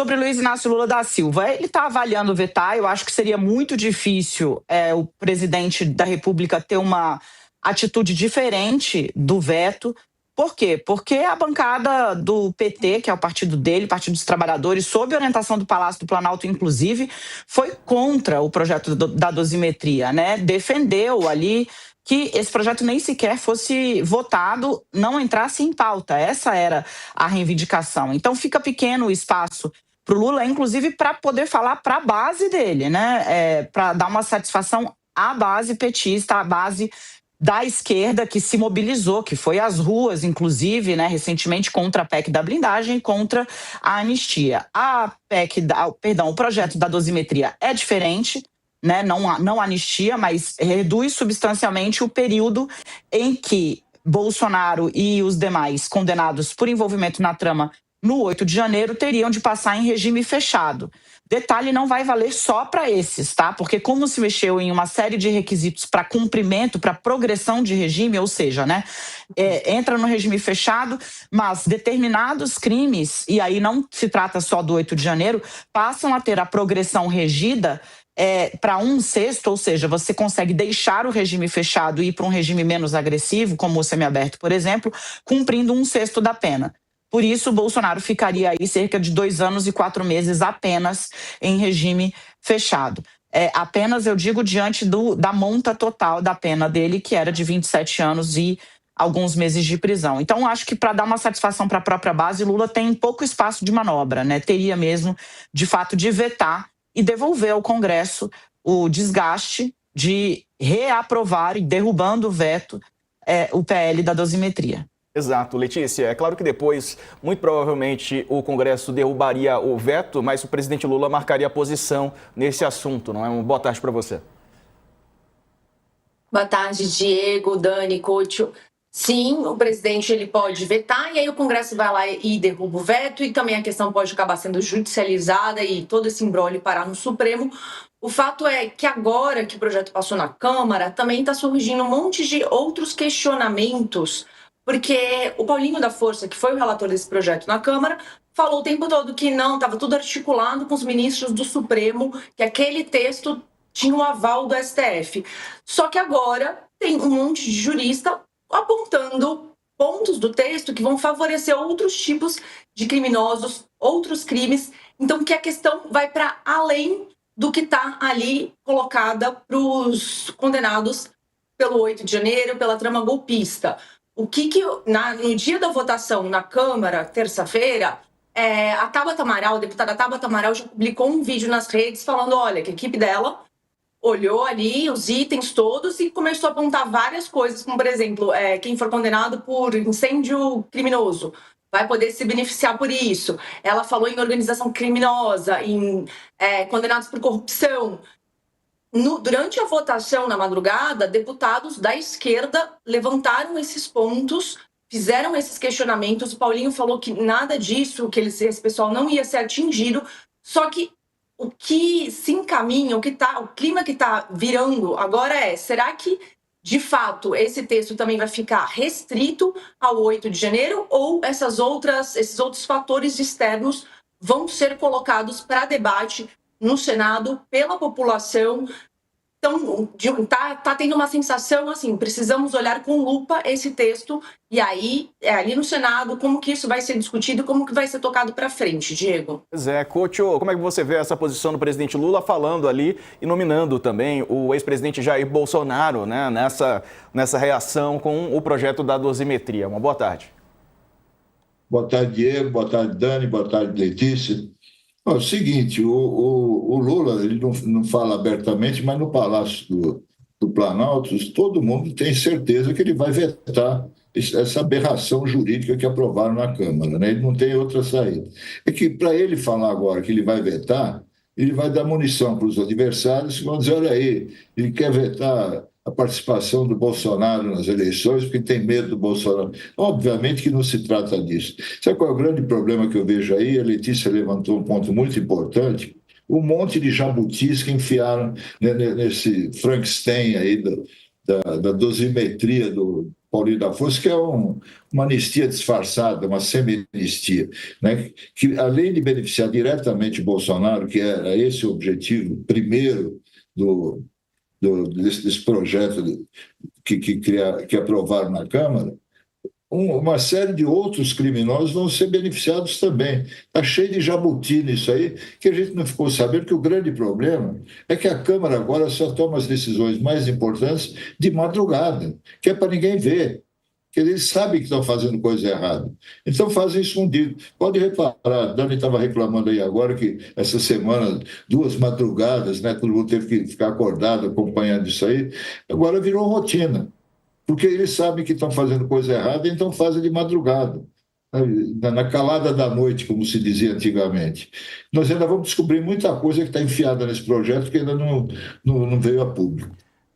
Sobre Luiz Inácio Lula da Silva, ele está avaliando vetar. Eu acho que seria muito difícil o presidente da República ter uma atitude diferente do veto. Por quê? Porque a bancada do PT, que é o partido dele, Partido dos Trabalhadores, sob orientação do Palácio do Planalto, inclusive, foi contra o projeto da dosimetria, né? Defendeu ali que esse projeto nem sequer fosse votado, não entrasse em pauta. Essa era a reivindicação. Então fica pequeno o espaço para o Lula, inclusive para poder falar para a base dele, né? Para dar uma satisfação à base petista, à base da esquerda que se mobilizou, que foi às ruas, inclusive, né, recentemente, contra a PEC da blindagem e contra a anistia. O projeto da dosimetria é diferente, né, não anistia, mas reduz substancialmente o período em que Bolsonaro e os demais condenados por envolvimento na trama no 8 de janeiro teriam de passar em regime fechado. Detalhe, não vai valer só para esses, tá? Porque como se mexeu em uma série de requisitos para cumprimento, para progressão de regime, ou seja, né, entra no regime fechado, mas determinados crimes, e aí não se trata só do 8 de janeiro, passam a ter a progressão regida para 1/6, ou seja, você consegue deixar o regime fechado e ir para um regime menos agressivo, como o semiaberto, por exemplo, cumprindo 1/6 da pena. Por isso, o Bolsonaro ficaria aí cerca de 2 anos e 4 meses apenas em regime fechado. Apenas, eu digo, diante da monta total da pena dele, que era de 27 anos e alguns meses de prisão. Então, acho que para dar uma satisfação para a própria base, Lula tem pouco espaço de manobra, né? Teria mesmo, de fato, de vetar e devolver ao Congresso o desgaste de reaprovar e derrubando o veto, o PL da dosimetria. Exato, Letícia. É claro que depois, muito provavelmente, o Congresso derrubaria o veto, mas o presidente Lula marcaria a posição nesse assunto, não é? Uma boa tarde para você. Boa tarde, Diego, Dani, Couto. Sim, o presidente ele pode vetar e aí o Congresso vai lá e derruba o veto e também a questão pode acabar sendo judicializada e todo esse imbróglio parar no Supremo. O fato é que agora que o projeto passou na Câmara, também está surgindo um monte de outros questionamentos, porque o Paulinho da Força, que foi o relator desse projeto na Câmara, falou o tempo todo que não, estava tudo articulado com os ministros do Supremo, que aquele texto tinha um aval do STF. Só que agora tem um monte de jurista apontando pontos do texto que vão favorecer outros tipos de criminosos, outros crimes. Então, que a questão vai para além do que está ali colocada para os condenados pelo 8 de janeiro, pela trama golpista. No dia da votação na Câmara, terça-feira, a deputada Tabata Amaral já publicou um vídeo nas redes falando, olha, que a equipe dela olhou ali os itens todos e começou a apontar várias coisas, como, por exemplo, quem for condenado por incêndio criminoso vai poder se beneficiar por isso. Ela falou em organização criminosa, em condenados por corrupção. Durante a votação na madrugada, deputados da esquerda levantaram esses pontos, fizeram esses questionamentos. O Paulinho falou que nada disso, que esse pessoal não ia ser atingido, só que o que se encaminha, o clima que está virando agora será que, de fato, esse texto também vai ficar restrito ao 8 de janeiro ou esses outros fatores externos vão ser colocados para debate no Senado pela população? Então, tá tendo uma sensação assim, precisamos olhar com lupa esse texto e aí, ali no Senado, como que isso vai ser discutido, como que vai ser tocado para frente, Diego? Pois é, Couto, como é que você vê essa posição do presidente Lula falando ali e nominando também o ex-presidente Jair Bolsonaro, né, nessa reação com o projeto da dosimetria? Uma boa tarde. Boa tarde, Diego. Boa tarde, Dani. Boa tarde, Letícia. É o seguinte, o Lula ele não fala abertamente, mas no Palácio do Planalto, todo mundo tem certeza que ele vai vetar essa aberração jurídica que aprovaram na Câmara, né? Ele não tem outra saída. É que para ele falar agora que ele vai vetar, ele vai dar munição para os adversários que vão dizer, olha aí, ele quer vetar a participação do Bolsonaro nas eleições, porque tem medo do Bolsonaro. Obviamente que não se trata disso. Sabe qual é o grande problema que eu vejo aí? A Letícia levantou um ponto muito importante. Um monte de jabutis que enfiaram nesse Frankenstein aí da dosimetria Paulinho da Força, que é uma anistia disfarçada, uma semi-anistia, né? Que, além de beneficiar diretamente Bolsonaro, que era esse o objetivo primeiro desse projeto que aprovaram na Câmara, uma série de outros criminosos vão ser beneficiados também. Está cheio de jabuti nisso aí, que a gente não ficou sabendo que o grande problema é que a Câmara agora só toma as decisões mais importantes de madrugada, que é para ninguém ver, que eles sabem que estão fazendo coisa errada. Então fazem escondido. Pode reparar, a Dani estava reclamando aí agora que essa semana, 2 madrugadas, né, todo mundo teve que ficar acordado acompanhando isso aí, agora virou rotina. Porque eles sabem que estão fazendo coisa errada, então fazem de madrugada, na calada da noite, como se dizia antigamente. Nós ainda vamos descobrir muita coisa que está enfiada nesse projeto que ainda não veio a público.